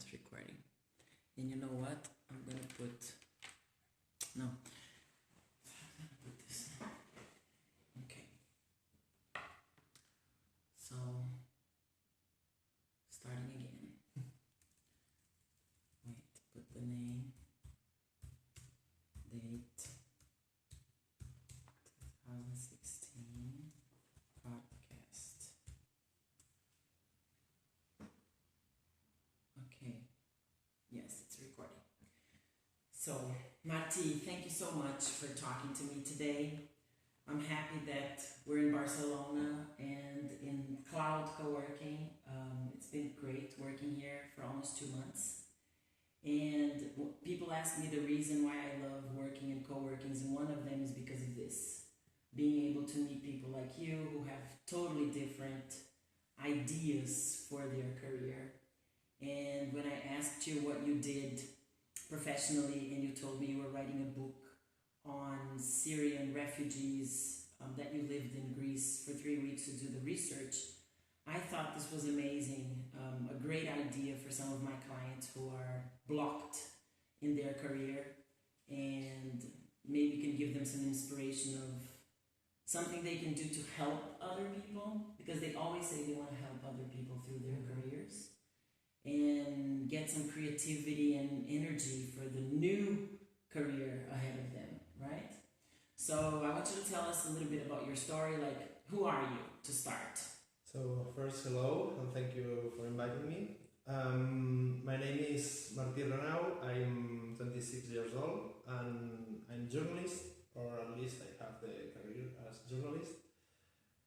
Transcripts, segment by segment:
it's recording. And you know what? I'm gonna put no. I'm gonna put this. Okay. So starting again. Wait, put the name, date, 2016 podcast. Okay. Yes, it's recording. So, Marti, thank you so much for talking to me today. I'm happy that we're in Barcelona and in cloud co-working. It's been great working here for almost 2 months. And people ask me the reason why I love working in co-workings, and one of them is because of this. Being able to meet people like you who have totally different ideas for their career. And when I asked you what you did professionally, and you told me you were writing a book on Syrian refugees, that you lived in Greece for 3 weeks to do the research, I thought this was amazing, a great idea for some of my clients who are blocked in their career, and maybe you can give them some inspiration of something they can do to help other people, because they always say they want to help other people through their careers, and get some creativity and energy for the new career ahead of them, right? So I want you to tell us a little bit about your story, like who are you to start? So first, hello, and thank you for inviting me. My name is Marti Rubio. I'm 26 years old, and I'm a journalist, or at least I have the career as journalist.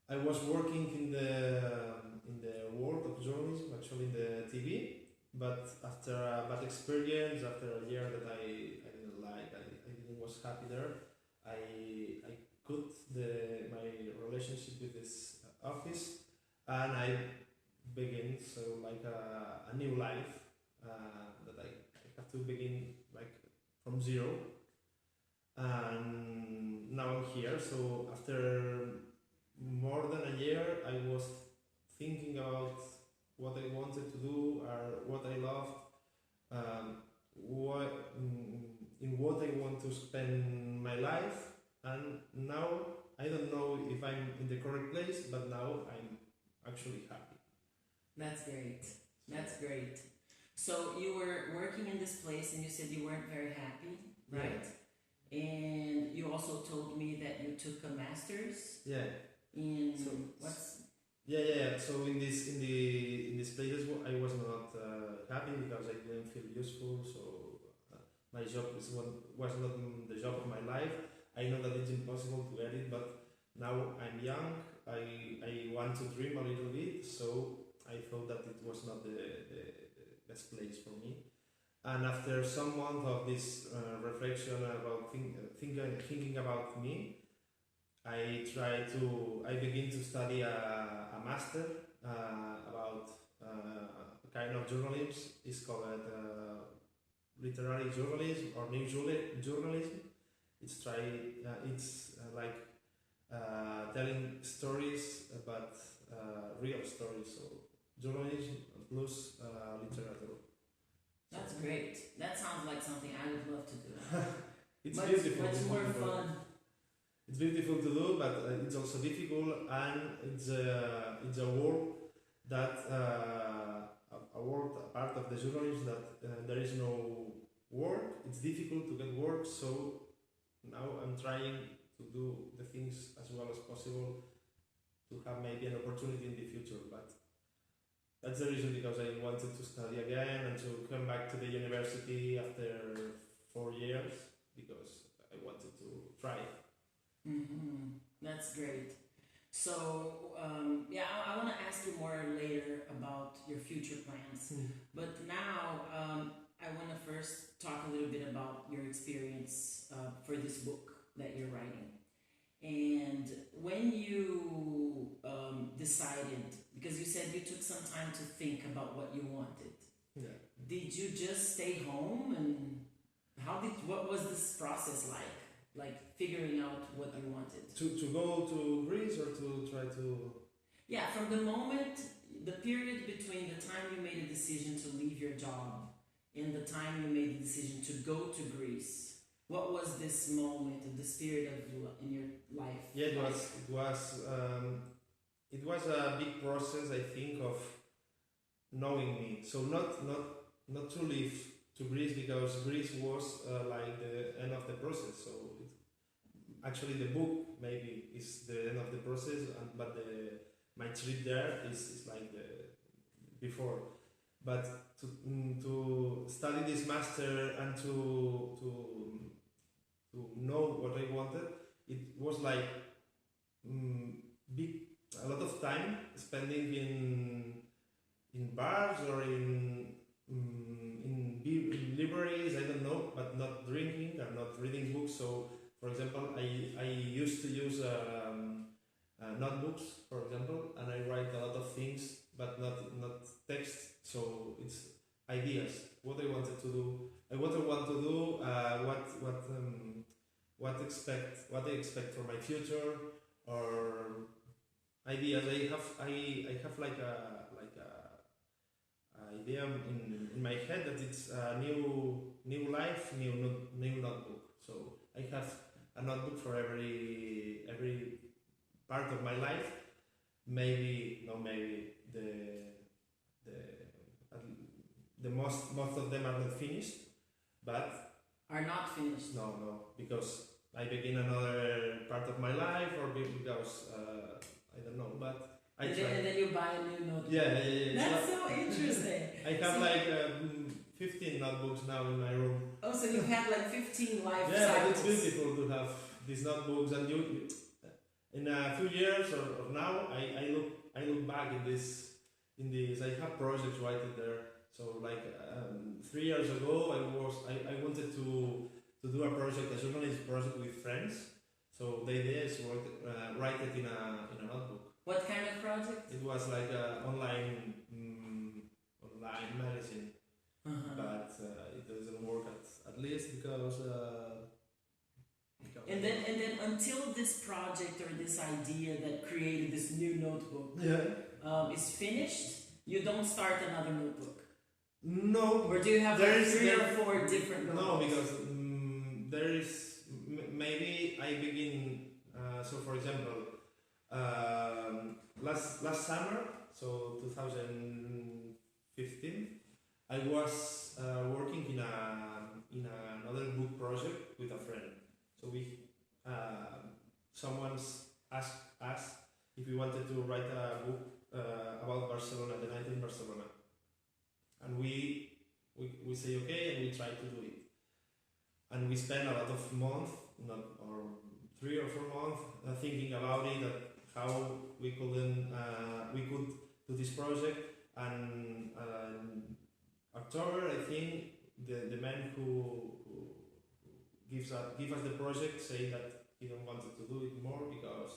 I was working in the world of journalism, actually in the TV, but after a bad experience, after a year that I didn't like, I didn't was happy there, I cut my relationship with this office, and I begin like a new life that I have to begin like from zero, and now I'm here. So after more than a year, I was thinking about what I wanted to do or what I loved, in what I want to spend my life, and now I don't know if I'm in the correct place, but now I'm actually happy. That's great. That's great. So you were working in this place and you said you weren't very happy, right? Yeah. And you also told me that you took a master's. Yeah. In what's? Yeah. So in this places I was not happy because I didn't feel useful. So my job was not the job of my life. I know that it's impossible to get it, but now I'm young. I want to dream a little bit. So I thought that it was not the best place for me. And after some months of this reflection about thinking about me, I begin to study a master about a kind of journalism. It's called literary journalism or new journalism. It's like telling stories, but real stories. So journalism plus literature. That's great. That sounds like something I would love to do. It's beautiful. It's more fun. It's beautiful to do, but it's also difficult, and it's a world that a world, a part of the journalism that there is no work. It's difficult to get work, so now I'm trying to do the things as well as possible to have maybe an opportunity in the future. But that's the reason, because I wanted to study again and to come back to the university after 4 years, because I wanted to try. That's great. So, I want to ask you more later about your future plans. But now, I want to first talk a little bit about your experience for this book that you're writing. And when you decided, because you said you took some time to think about what you wanted. Yeah. Did you just stay home, and what was this process like? Like figuring out what you wanted? To go to Greece or to try to... Yeah, from the moment the period between the time you made a decision to leave your job and the time you made the decision to go to Greece, what was this moment, this period in your life? Yeah, it was a big process, I think, of knowing me. So not to leave to Greece, because Greece was like the end of the process. So actually the book maybe is the end of the process, but my trip there is like the before. But to study this master and to know what I wanted, it was like a lot of time spending in bars or in libraries, I don't know, but not drinking and not reading books. So, for example, I used to use notebooks, for example, and I write a lot of things, but not text. So it's ideas. What I wanted to do. What I want to do. What I expect for my future, or ideas. I have like a idea in my head that it's a new life, new notebook. So I have a notebook for every part of my life. Maybe the most of them are not finished, but are not finished. No, because I begin another part of my life, or because I don't know, but. And then you buy a new notebook. Yeah. That's so interesting. I have like 15 notebooks now in my room. Oh, so you have like 15 life cycles. Yeah, but it's beautiful to have these notebooks, and you in a few years or now, I look back in this. I have projects right there. So like 3 years ago, I wanted to do a project, a journalist project with friends. So the idea is to write it in a notebook. What kind of project? It was like an online magazine, but it doesn't work at least because. And then until this project or this idea that created this new notebook is finished, you don't start another notebook. No. Or do you have like 3 or 4 different notebooks? No, because there is maybe I begin. So for example. Last summer, so 2015, I was working in another book project with a friend. So someone's asked us if we wanted to write a book about Barcelona, the night in Barcelona, and we say okay, and we try to do it, and we spend a lot of months, or 3 or 4 months, thinking about it. How we could do this project, and October, I think the man who give us the project say that he don't wanted to do it more because